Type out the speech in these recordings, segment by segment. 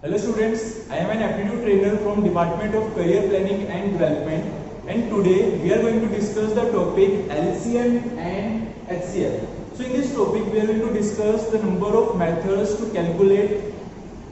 Hello students, I am an aptitude trainer from Department of Career Planning and Development, and today we are going to discuss the topic LCM and HCF. So in this topic we are going to discuss the number of methods to calculate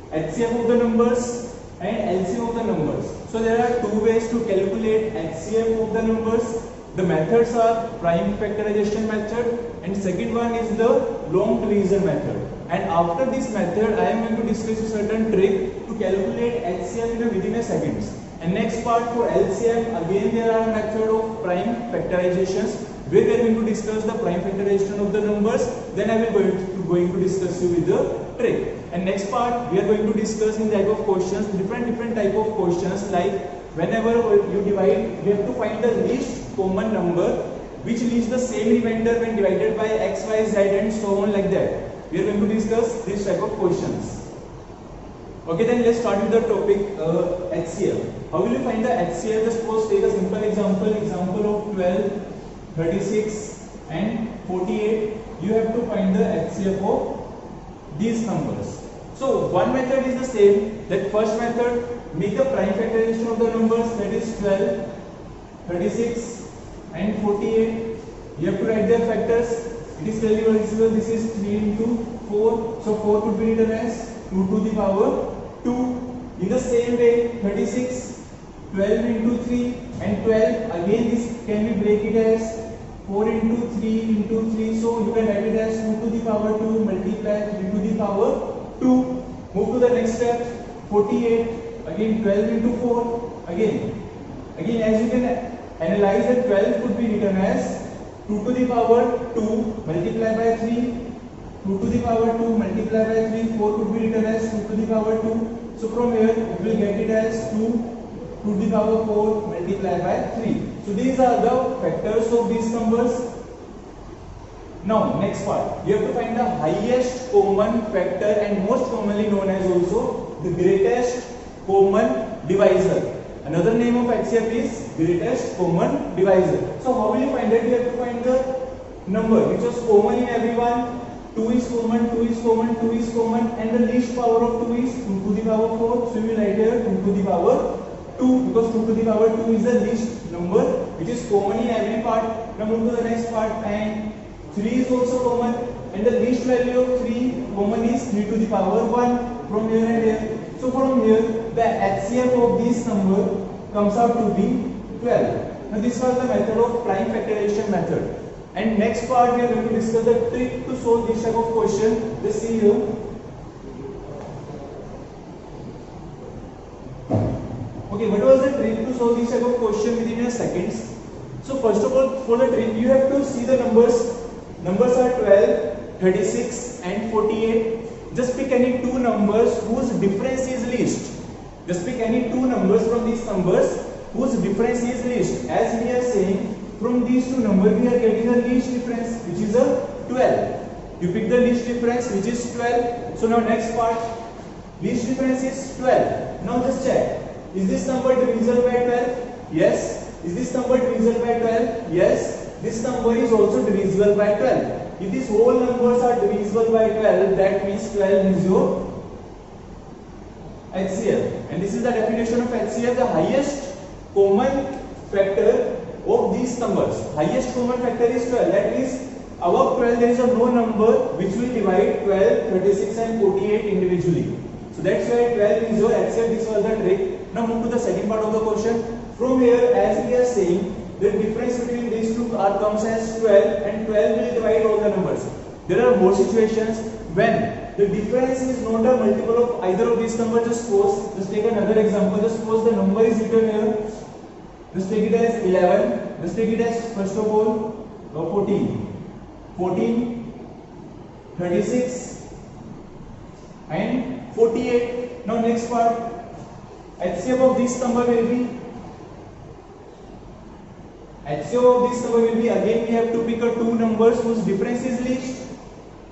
HCF of the numbers and LCM of the numbers. So there are two ways to calculate HCF of the numbers. The methods are prime factorization method and second one is the long division method. And after this method, I am going to discuss a certain trick to calculate HCF within a seconds. And next part for LCM, again there are method of prime factorizations where we are going to discuss the prime factorization of the numbers. Then I will going to discuss you with the trick. And next part we are going to discuss in type of questions, different type of questions, like whenever you divide, you have to find the least common number which leaves the same remainder when divided by x, y, z and so on like that. We are going to discuss this type of questions. Okay, then let's start with the topic HCF. How will you find the HCF? Just suppose take a simple example of 12, 36 and 48. You have to find the HCF of these numbers. So one method is the same. That first method, make the prime factorization of the numbers, that is 12, 36 and 48. You have to write their factors. It is clearly visible. This is 3 into 4. So 4 could be written as 2 to the power 2. In the same way, 36, 12 into 3 and 12. Again this can be break it as 4 into 3 into 3. So you can write it as 2 to the power 2 multiply 3 to the power 2. Move to the next step. 48. Again 12 into 4. Again as you can analyze that 12 could be written as 2 to the power 2 multiplied by 3, 2 to the power 2 multiplied by 3, 4 could be written as 2 to the power 2. So from here we will get it as 2 to the power 4 multiplied by 3. So these are the factors of these numbers. Now next part, you have to find the highest common factor and most commonly known as also the greatest common divisor. Another name of HCF is greatest common divisor. So how will you find it? You have to find the number which is common in everyone. 2 is common, 2 is common, 2 is common, and the least power of 2 is 2 to the power 4. So we will write here 2 to the power 2 because 2 to the power 2 is the least number which is common in every part. Now move to the next part, and 3 is also common, and the least value of 3 common is 3 to the power 1 from here and here. So from here the HCF of this number comes out to be 12. Now this was the method of prime factorization method. And next part we are going to discuss the trick to solve this type of question. Just see here. Okay, what was the trick to solve this type of question within a seconds? So first of all, for the trick you have to see the numbers. Numbers are 12, 36 and 48. Just pick any two numbers whose difference is least. Just pick any two numbers from these numbers whose difference is least. As we are saying, from these two numbers we are getting the least difference, which is a 12. You pick the least difference, which is 12. So now next part, least difference is 12. Now just check, is this number divisible by 12? Yes. Is this number divisible by 12? Yes. This number is also divisible by 12. If these whole numbers are divisible by 12, that means 12 is your HCF. And this is the definition of HCF, the highest common factor of these numbers. Highest common factor is 12. That means above 12 there is no number which will divide 12, 36 and 48 individually. So that's why 12 is your HCF. This was the trick. Now move to the second part of the question. From here, as we are saying, the difference between these two comes as 12, and 12 will divide all the numbers. There are more situations when the difference is not a multiple of either of these numbers. Just suppose, just take another example. Just suppose the number is written here. Just take it as 11. Just take it as first of all 14. 14, 36 and 48. Now next part, HCF of this number will be again we have to pick a two numbers whose difference is least.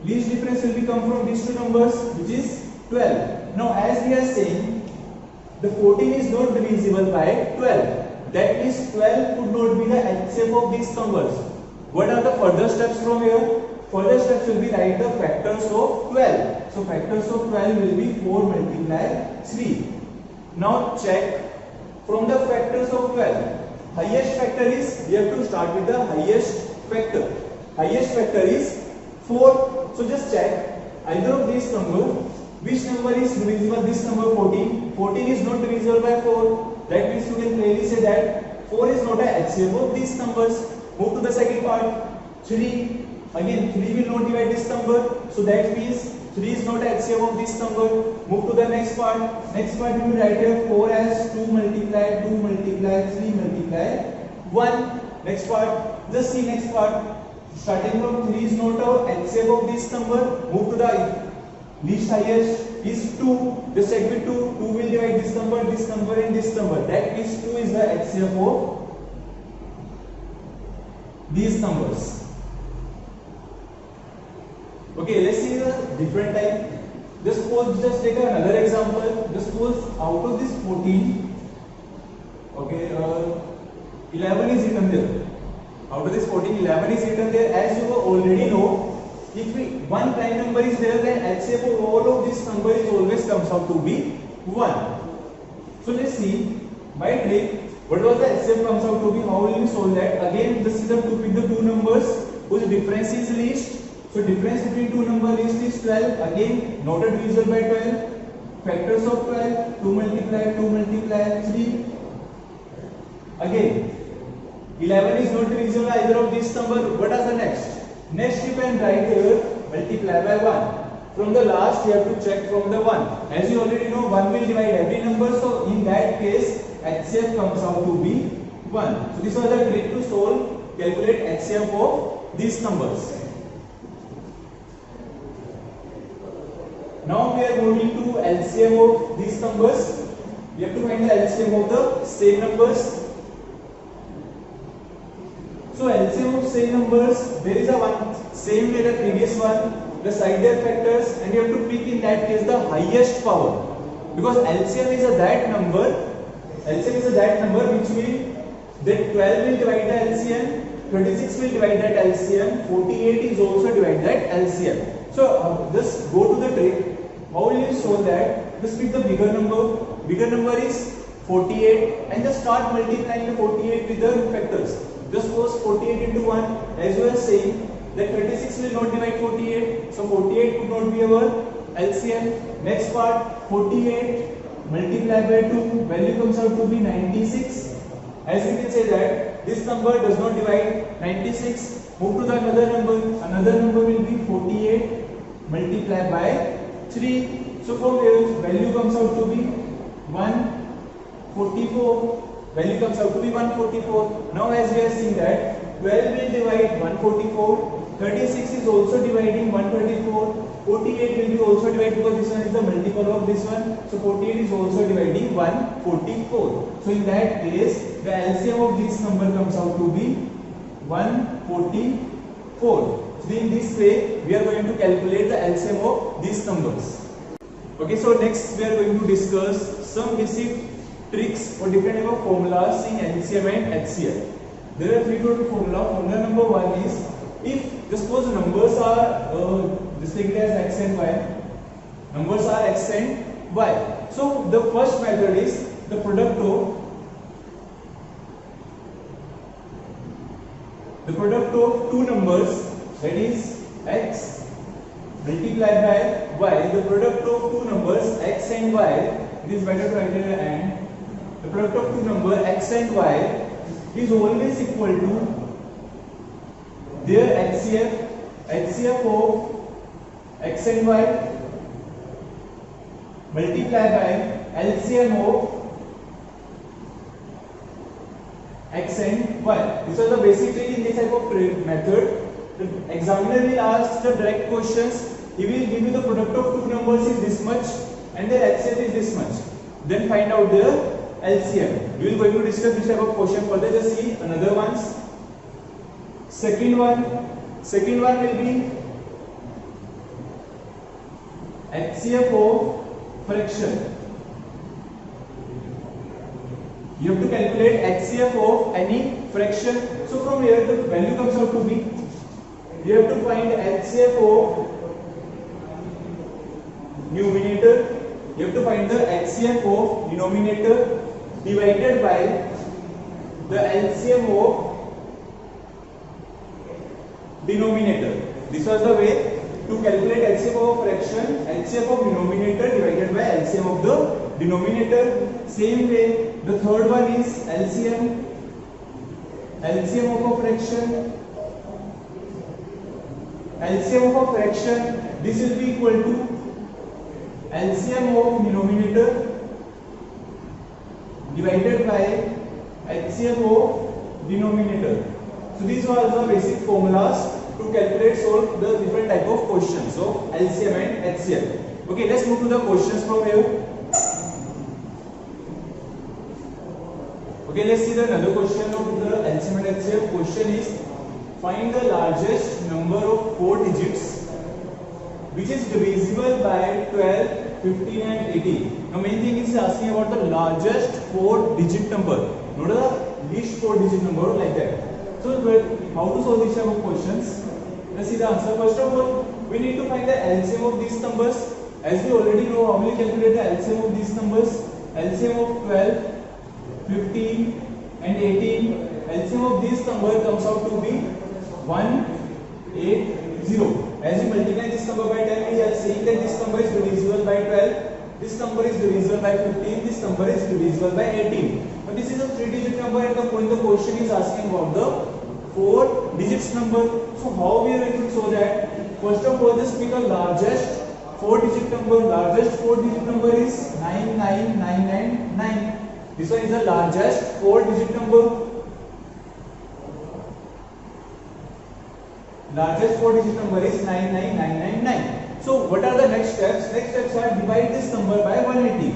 Least difference will come from these two numbers, which is 12. Now as we are saying, the 14 is not divisible by 12. That means 12 could not be the HCF of these numbers. What are the further steps from here? Further steps will be write the factors of 12. So factors of 12 will be 4 multiply 3. Now check from the factors of 12. Highest factor is, we have to start with the highest factor. Highest factor is 4. So just check either of these number. Which number is divisible? This number 14. 14 is not divisible by 4. That means you can clearly say that 4 is not a HCF of these numbers. Move to the second part. 3. Again 3 will not divide this number. So that means 3 is not a HCF of this number. Move to the next part. Next part you will write here 4 as 2 multiply 3 multiply 1. Next part. Just see next part. Starting from 3 is not a HCF of this number. Move to the least highest is 2. Just check with 2. 2 will divide this number and this number. That means 2 is the HCF of these numbers. Okay, let's see the different type. Just take another example. Just suppose out of this 14, okay, 11 is written there. Out of this 14, 11 is written there. As you already know, if one prime number is there, then HCF of all of this number is always comes out to be 1. So let's see by trick what was the HCF comes out to be. How will we solve that? Again, this is the to pick the two numbers whose difference is least. So difference between two numbers is 12. Again, not divisible by 12. Factors of 12. 2 multiply 3. Again, 11 is not divisible either of these numbers. What are the next? Next you can write here multiply by 1. From the last you have to check from the 1. As you already know, 1 will divide every number. So in that case, HCF comes out to be 1. So this was the trick to solve, calculate HCF of these numbers. Now we are moving to LCM of these numbers. We have to find the LCM of the same numbers. So LCM of same numbers, there is a one same way the previous one, the side their factors, and you have to pick in that case the highest power, because LCM is that number. LCM is that number which will that 12 will divide the LCM, 26 will divide that LCM, 48 is also divide that LCM. So just go to the trick. How will you solve that? Just pick the bigger number. Bigger number is 48, and just start multiplying the 48 with the factors. Just suppose 48 into 1, as we are saying that 36 will not divide 48, so 48 could not be our LCM. Next part, 48 multiplied by 2, value comes out to be 96. As we can say that this number does not divide 96. Move to the another number will be 48 multiplied by 3. So from here value comes out to be 144. Value comes out to be 144. Now as we are seeing that 12 will divide 144, 36 is also dividing 124, 48 will be also divided because this one is the multiple of this one. So 48 is also dividing 144. So in that case the LCM of this number comes out to be 144. So in this way we are going to calculate the LCM of these numbers. Okay, so next we are going to discuss some basic tricks for different type of formulas in LCM and HCF. There are three total formulas. Formula number 1 is, if suppose numbers are displayed as x and y, numbers are x and y. So the first method is the product of two numbers, that is x multiplied by y. The product of two numbers x and y, it is better to write here, and the product of two numbers x and y is always equal to their HCF of x and y multiplied by LCM of x and y. This is the basic trick in this type of method. The examiner will ask the direct questions. He will give you the product of two numbers is this much and their HCF is this much. Then find out their LCM. We will going to discuss this type of question further. Just see another ones. Second one will be HCF of fraction. You have to calculate HCF of any fraction. So from here the value comes out to be, you have to find HCF of numerator, you have to find the HCF of denominator divided by the LCM of denominator. This was the way to calculate LCM of a fraction, HCF of denominator divided by LCM of the denominator. Same way, the third one is LCM of a fraction. LCM of a fraction, this will be equal to LCM of denominator divided by HCF of denominator. So these are the basic formulas to calculate, solve the different type of questions. So LCM and HCF. Okay, let's move to the questions from here. Okay, let's see the another question of the LCM and HCF. Question is, find the largest number of 4 digits which is divisible by 12, 15 and 18. Now main thing is asking about the largest 4 digit number, not the least 4 digit number like that. So how to solve these type of questions? Let's see the answer. First of all, we need to find the LCM of these numbers. As we already know, how we calculate the LCM of these numbers? LCM of 12, 15 and 18. LCM of this number comes out to be 180. As you multiply this number by 10, we are saying that this number is divisible by 12, this number is divisible by 15, this number is divisible by 18. But this is a 3-digit number, and the point the question is asking about the 4 digits number. So how we are going to show that? First of all, just pick a largest 4-digit number. Largest 4-digit number is 99999. This one is the largest 4-digit number. Largest 4-digit number is 99999. So what are the next steps? Next steps are divide this number by 180.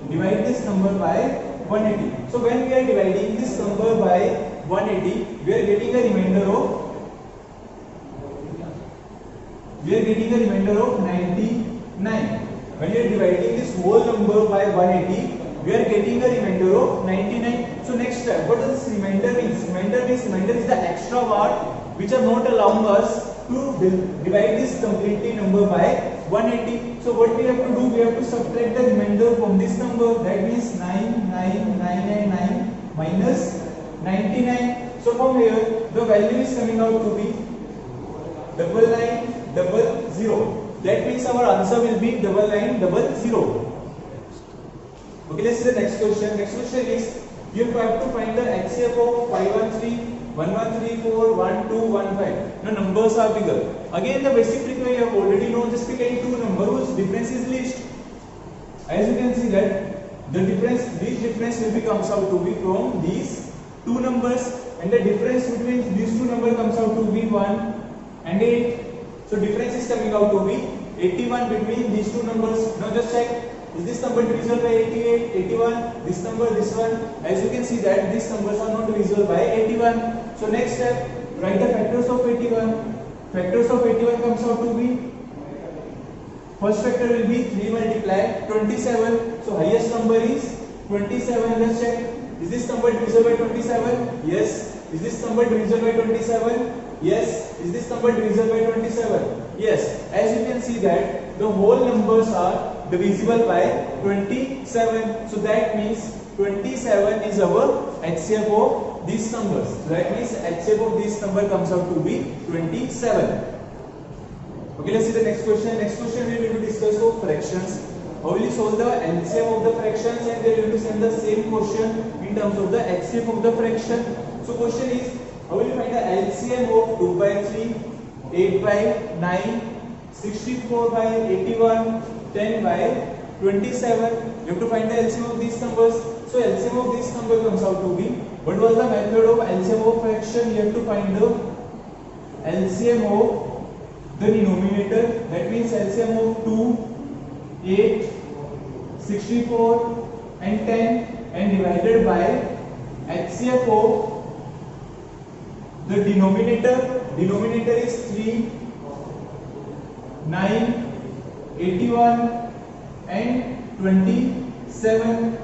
Divide this number by 180. So when we are dividing this number by 180, we are getting a remainder of 99. When we are dividing this whole number by 180, we are getting a remainder of 99. So next step, what does this remainder means? Remainder is the extra part which are not allowing us to divide this completely number by 180. So what we have to do, we have to subtract the remainder from this number. That means 99999 minus 99. So from here, the value is coming out to be 9900. That means our answer will be 9900. Okay, let's see the next question. Next question is, you have to find the HCF of 513, 1134, 1215. Now numbers are bigger. Again, the basic trick you have already known. Just pick any two numbers whose difference is least. As you can see that the least difference will be comes out to be from these two numbers, and the difference between these two numbers comes out to be 1 and 8. So difference is coming out to be 81 between these two numbers. Now just check, is this number divisible by 88, 81, this number, this one? As you can see that these numbers are not divisible by 81. So next step, write the factors of 81. Factors of 81 comes out to be, first factor will be 3 multiplied 27. So highest number is 27. Let's check, is this number divisible by 27? Yes. Is this number divisible by 27? Yes. Is this number divisible by 27? Yes. As you can see that the whole numbers are divisible by 27. So that means 27 is our HCF of these numbers. So that means HCF of this number comes out to be 27. Okay, let's see the next question. Next question we are going to discuss of fractions. How will you solve the LCM of the fractions, and they are going to send the same question in terms of the HCF of the fraction. So question is, how will you find the LCM of 2 by 3, 8 by 9, 64 by 81, 10 by 27? You have to find the LCM of these numbers. So LCM of this number comes out to be, what was the method of LCM of fraction? You have to find the LCM of the denominator. That means LCM of 2, 8, 64 and 10, and divided by HCF of the denominator. Denominator is 3, 9, 81 and 27.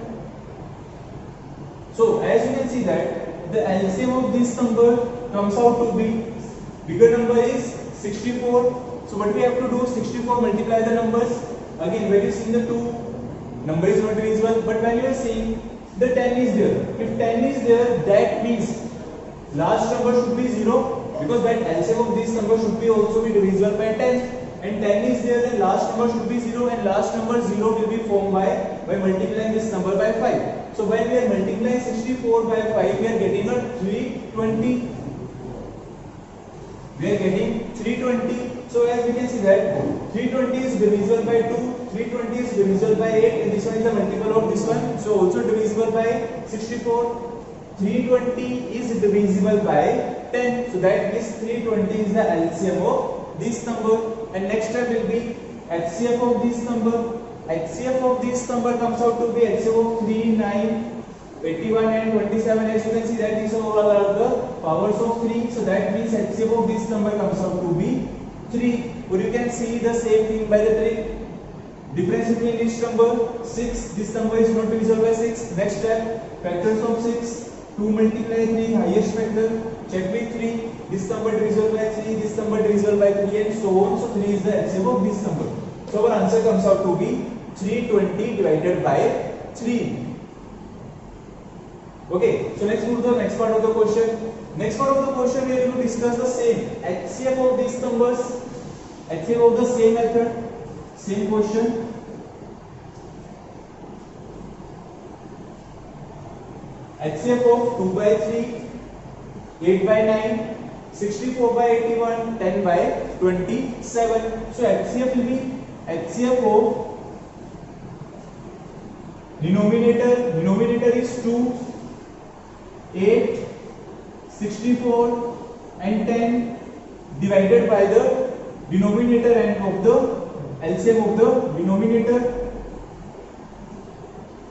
So as you can see that the LCM of this number comes out to be, bigger number is 64. So what we have to do, 64 multiply the numbers. again when you see the two number is not divisible, but when you are seeing the 10 is there, if 10 is there, that means last number should be 0, because that LCM of this number should be also be divisible by 10, and 10 is there, then last number should be 0, and last number 0 will be formed by multiplying this number by 5. So when we are multiplying 64 by 5, we are getting a 320. We are getting 320. So as we can see that 320 is divisible by 2, 320 is divisible by 8, and this one is the multiple of this one, so also divisible by 64. 320 is divisible by 10, so that means 320 is the LCM of this number. And next step will be HCF of this number. HCF of this number comes out to be HCF of 3, 9, 81 and 27. As you can see that these all are the powers of 3. So that means HCF of this number comes out to be 3. Or you can see the same thing by the trick. Difference between each number 6. This number is not divisible by 6. Next step, factors of 6. 2 multiply 3, highest factor. Check with 3. This number divisible by 3. This number divisible by 3, and so on. So 3 is the HCF of this number. So our answer comes out to be 320 divided by 3. Okay, so let's move to the next part of the question. Next part of the question we are going to discuss the same HCF of these numbers, HCF of the same method, same question. HCF of 2 by 3, 8 by 9, 64 by 81, 10 by 27. So HCF will be HCF of denominator is 2, 8, 64 and 10 divided by the denominator and of the LCM of the denominator.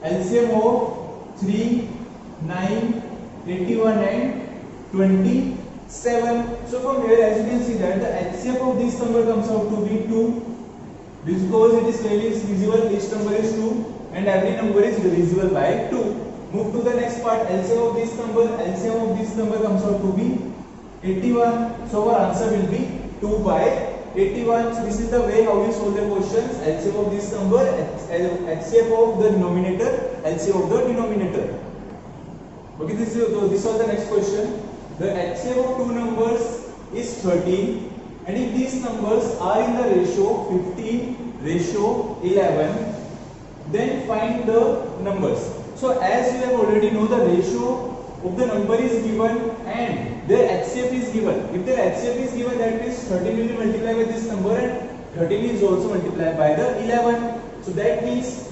LCM of 3, 9, 81 and 27. So from here as you can see that the HCF of this number comes out to be 2. Because it is clearly visible, each number is 2 and every number is divisible by 2. Move to the next part, LCM of this number. LCM of this number comes out to be 81. So our answer will be 2 by 81. So this is the way how you solve the questions. LCM of this number, HCF of the denominator, LCM of the denominator. Okay, this was the next question. The HCF of two numbers is 13, and if these numbers are in the ratio 15 ratio 11, then find the numbers. So as you have already know, the ratio of the number is given and their HCF is given. If their HCF is given, that means 13 will be multiplied by this number and 13 is also multiplied by the 11. So that means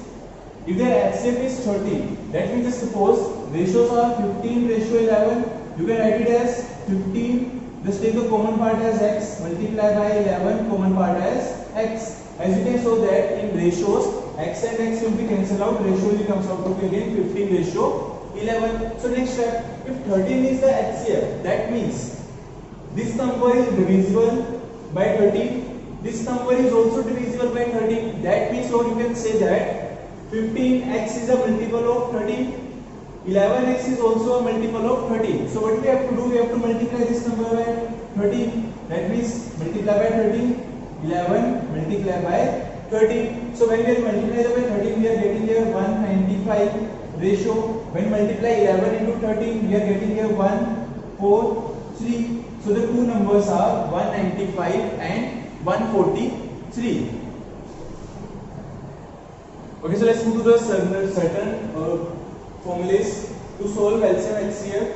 if their HCF is 13, that means suppose ratios are 15 ratio 11, you can write it as 15, just take the common part as x, multiply by 11, common part as x. As you can show that in ratios, x and x will be cancelled out, ratio will comes out to be again 15 ratio 11. So next step, if 13 is the HCF, that means this number is divisible by 13, this number is also divisible by 13. That means, or you can say that 15x is a multiple of 13, 11x is also a multiple of 13. So what we have to do, we have to multiply this number by 13. That means multiply by 13, 11 multiply by 13. So when we are multiplying by 13, we are getting here 195 ratio. When multiply 11 into 13, we are getting here 143. So the two numbers are 195 and 143. Okay, so let's move to the certain formulas to solve LCM HCF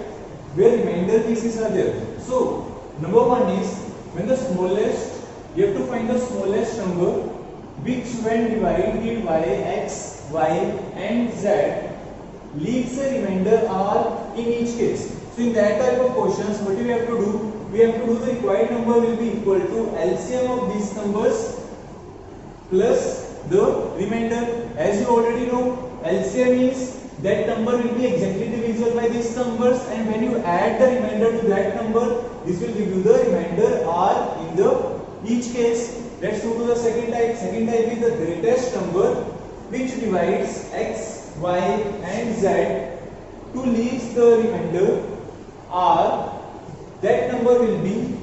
where remainder pieces are there. So number one is when the smallest, you have to find the smallest number which when divided by x, y and z leaves a remainder r in each case. So in that type of questions, what we have to do? We have to do the required number will be equal to LCM of these numbers plus the remainder. As you already know, LCM is that number will be exactly divisible by these numbers, and when you add the remainder to that number, this will give you the remainder r in the each case. Let's move to the second type. Second type is the greatest number which divides x, y and z to leaves the remainder r. That number will be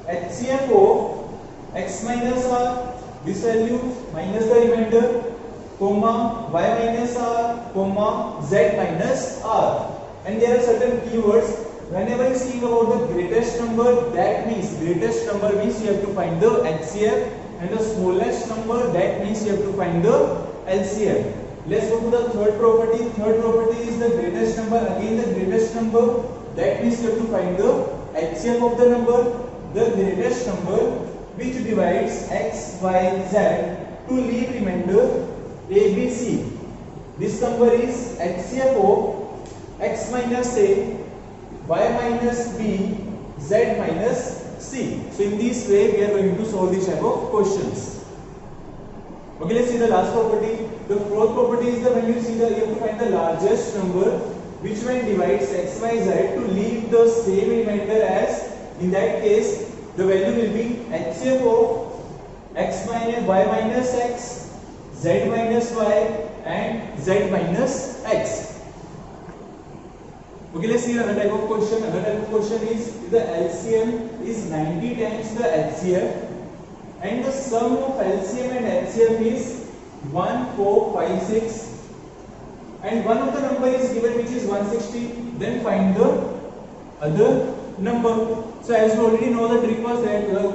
HCF of x minus r, this value, minus the remainder, comma y minus r, comma z minus r. And there are certain keywords. Whenever you see about the greatest number, that means greatest number means you have to find the HCF, and the smallest number, that means you have to find the LCM. Let's go to the third property. Third property is the greatest number. Again the greatest number, that means you have to find the HCF of the number. The greatest number which divides x, y, z to leave remainder a, b, c. This number is HCF of x minus a, y minus b, z minus c. So in this way we are going to solve this type of questions. Okay, let's see the last property. The fourth property is that when you see you have to find the largest number which when divides x, y, z to leave the same remainder as. In that case, the value will be HCF of x minus y minus x, z minus y, and z minus x. Okay, let's see another type of question. Another type of question is the LCM is 90 times the HCF, and the sum of LCM and HCF is 1, 4, 5, 6, and one of the number is given which is 160. Then find the other number. So as you already know, the trick was that the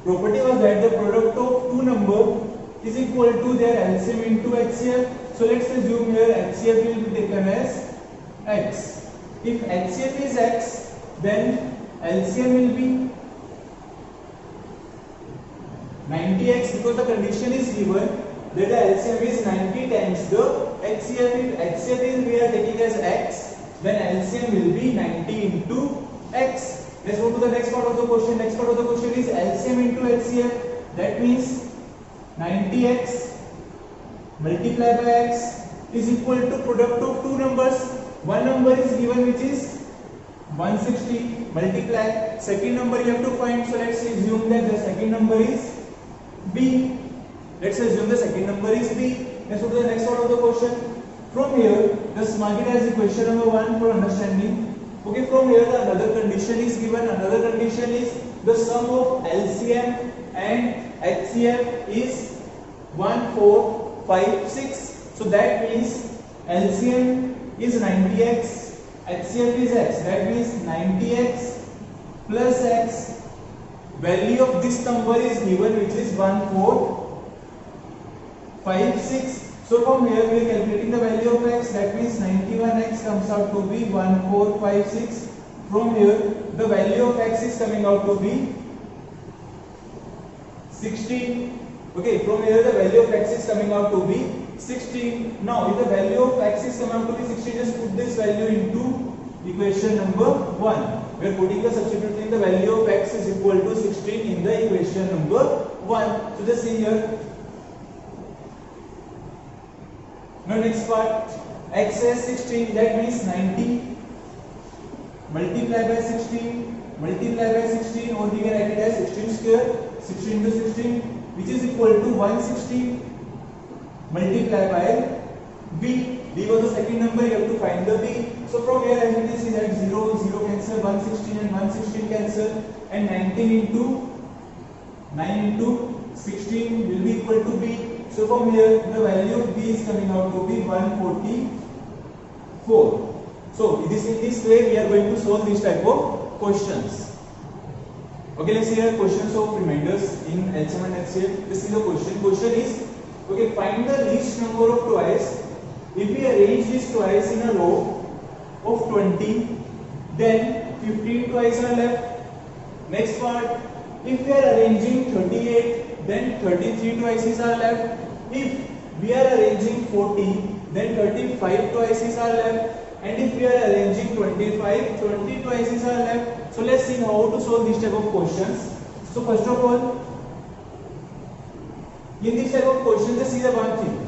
property was that the product of two number is equal to their LCM into HCF. So let's assume here HCF will be taken as x. If HCF is x, then LCM will be 90x, because the condition is given that the LCM is 90 times the HCF. If HCF is we are taking as x, then LCM will be 90 into x. Let's go to the next part of the question. Next part of the question is LCM into HCF. That means 90x multiplied by x is equal to product of two numbers. One number is given which is 160, multiply second number you have to find. So let's assume that the second number is b. Let's assume the second number is b. Let's go to the next part of the question. From here, just mark it as equation number 1 for understanding. Okay, from here the another condition is given. Another condition is the sum of LCM and HCF is 1, 4, 5, 6. So that means LCM is 90x, HCF is x. That means 90x plus x. Value of this number is given which is 1, 4, 5, 6. So from here we are calculating the value of x. That means 91x comes out to be 1, 4, 5, 6. From here the value of x is coming out to be 16. Okay, from here the value of x is coming out to be 16. Now if the value of x is coming out to be 16, just put this value into equation number 1. We are putting the substituting the value of x is equal to 16 in the equation number 1. So just see here. Now next part, x is 16, that means 90 multiplied by 16 multiplied by 16, or we can write it as 16 square, 16 into 16, which is equal to 160 multiplied by b. b was the second number, you have to find the b. So from here as you can see that 0, 0 cancel, 116 and 116 cancel, and 19 into 9 into 16 will be equal to b. So from here the value of b is coming out to be 144. So in this way we are going to solve this type of questions. Okay, let's see here questions of remainders in LCM and HCF. This is the question. Question is, okay, find the least number of twice. If we arrange this twice in a row of 20, then 15 twice are left. Next part, if we are arranging 38, then 33 twices are left. If we are arranging 40, then 35 twices are left. And if we are arranging 25, 20 twices are left. So let's see how to solve this type of questions. So first of all, in this type of question, just see the one thing.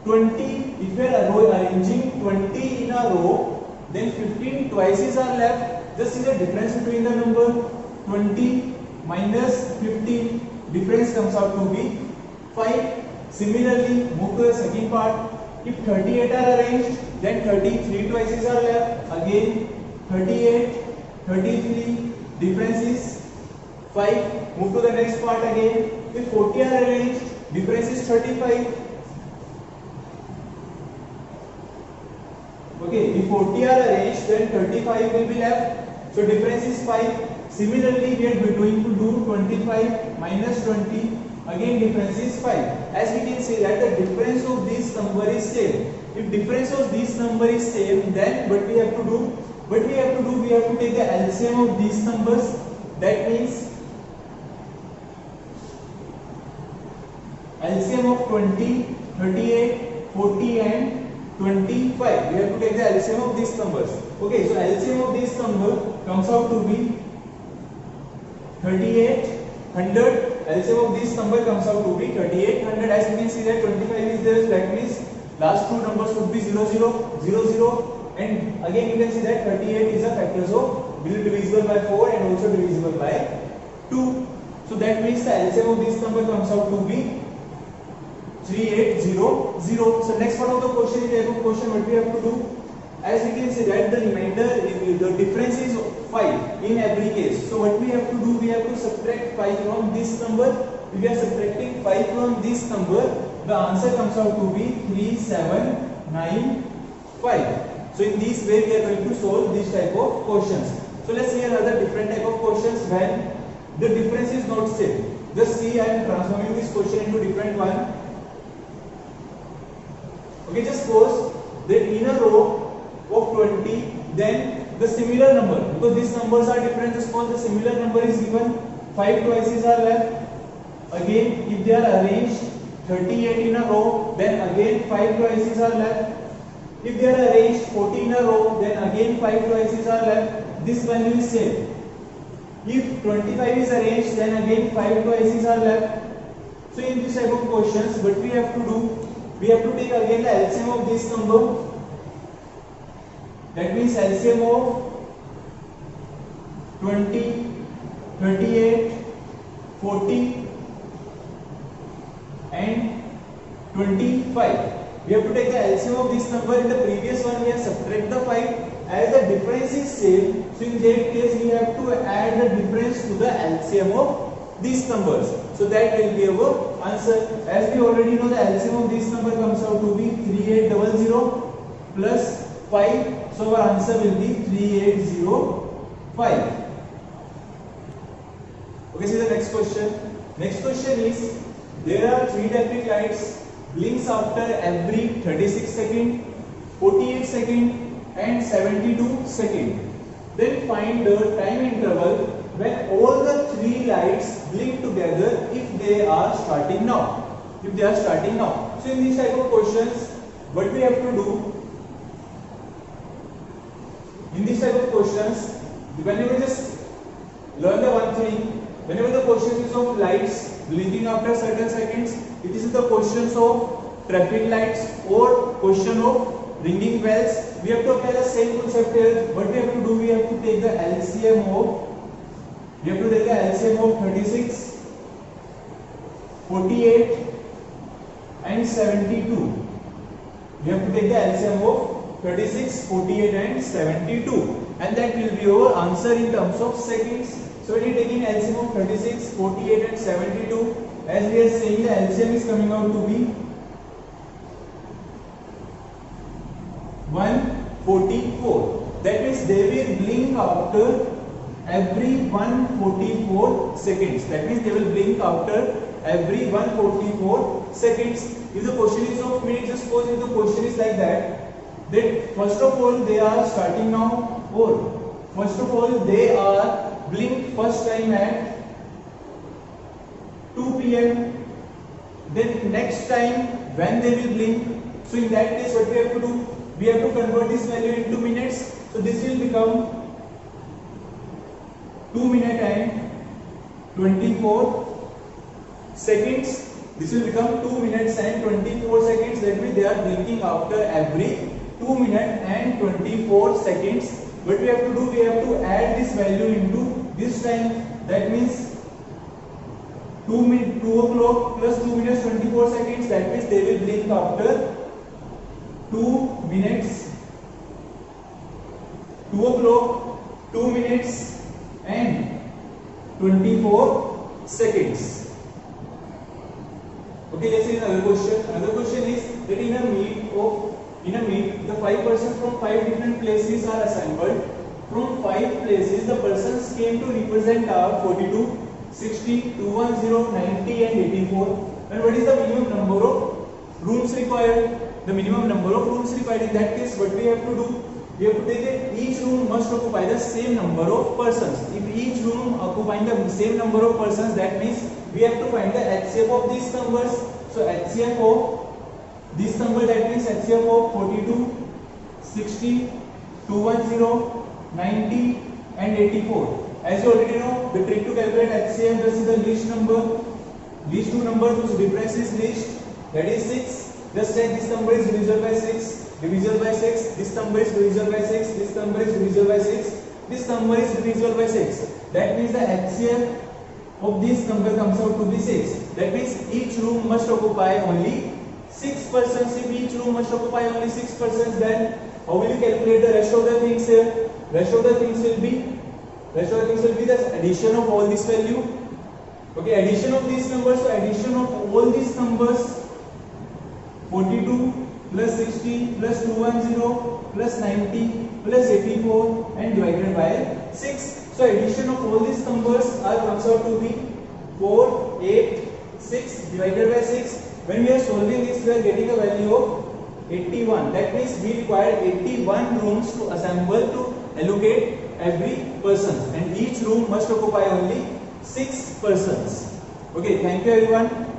20, if we are arranging 20 in a row, then 15 twices are left. Just see the difference between the number. 20 minus 15, difference comes out to be 5. Similarly, move to the second part. If 38 are arranged, then 33 twices are left. Again 38, 33, difference is 5. Move to the next part again. If 40 are arranged, difference is 35. Okay, if 40 are arranged, then 35 will be left. So difference is 5. Similarly, we are going to do 25 minus 20. Again, difference is 5. As we can see that the difference of this number is same. If difference of this number is same, then what we have to do? We have to take the LCM of these numbers. That means LCM of 20, 38, 40 and 25. We have to take the LCM of these numbers. Okay, so LCM of this number comes out to be 3800. LCM of this number comes out to be 3800. As you can see that 25 is there, that means last two numbers would be 00, 00. And again you can see that 38 is a factor, so will be divisible by 4 and also divisible by 2. So that means the LCM of this number comes out to be 3800. So next part of the question is type of question what we have to do. As you can see that the remainder, the difference is 5 in every case. So what we have to do, we have to subtract 5 from this number. If we are subtracting 5 from this number, the answer comes out to be 3795. So in this way we are going to solve this type of questions. So let's see another different type of questions when the difference is not same. Just see, I am transforming this question into different one. Okay, just suppose that in a row of 20, then the similar number, because these numbers are different, just suppose the similar number is given, 5 choices are left. Again, if they are arranged 38 in a row, then again 5 choices are left. If they are arranged 40 in a row, then again 5 choices are left. This value is same. If 25 is arranged, then again 5 choices are left. So in this type of questions, what we have to do, we have to take again the LCM of this number. That means LCM of 20, 38, 40 and 25. We have to take the LCM of this number. In the previous one we have subtract the 5. As the difference is same, so in that case we have to add the difference to the LCM of these numbers. So that will be our answer. As we already know, the LCM of this number comes out to be 3800 plus 5. So our answer will be 3805. Okay, see the next question. Next question is, there are 3 traffic lights blinks after every 36 seconds, 48 seconds and 72 seconds. Then find the time interval when all the 3 lights blink together if they are starting now. If they are starting now. So in these type of questions, what we have to do, in this type of questions, whenever just learn the one thing, whenever the question is of lights blinking after certain seconds, it is the questions of traffic lights or question of ringing bells. We have to apply the same concept here. What we have to do, we have to take the LCM of 36, 48 and 72. We have to take the LCM of 36, 48 and 72, and that will be our answer in terms of seconds. So we are taking LCM of 36, 48 and 72. As we are saying, the LCM is coming out to be 144. That means they will blink after every 144 seconds. That means they will blink after every 144 seconds. If the question is of minutes, just suppose if the question is like that, then first of all they are starting now, or first of all they are blink first time at 2 p.m. Then next time when they will blink. So in that case, what we have to do? We have to convert this value into minutes. So this will become 2 minutes and 24 seconds. This will become 2 minutes and 24 seconds. That means they are blinking after every 2 minutes and 24 seconds. What we have to do? We have to add this value into this time. That means 2 o'clock plus 2 minutes 24 seconds. That means they will blink after 2 minutes, 2 o'clock, 2 minutes and 24 seconds. Okay, another question. Another question is that in a meet, the 5 persons from 5 different places are assembled. From 5 places, the persons came to represent are 42, 60, 210, 90 and 84. And what is the minimum number of rooms required? The minimum number of rooms required, in that case, what we have to do? We have to take that each room must occupy the same number of persons. If each room occupying the same number of persons, that means we have to find the HCF of these numbers. So HCF of this number, that means HCF of 42, 60, 210, 90 and 84. As you already know, the trick to calculate HCF, this is the least number. Least two numbers whose difference is least, that is 6. Just check this number is divisible by 6, divisible by 6, this number is divisible by 6, this number is divisible by 6, this number is divisible by 6. That means the HCF of this number comes out to be 6. That means each room must occupy only 6 persons. If each room must occupy only 6 persons, then how will you calculate the rest of the things here? Rest of the things will be the addition of all this value. Okay, addition of these numbers. So addition of all these numbers, 42 plus 60 plus 210 plus 90 plus 84 and divided by 6. So addition of all these numbers comes out to be 4, 8, 6 divided by 6. When we are solving this, we are getting a value of 81. That means we require 81 rooms to assemble to allocate every person, and each room must occupy only 6 persons. Okay, thank you everyone.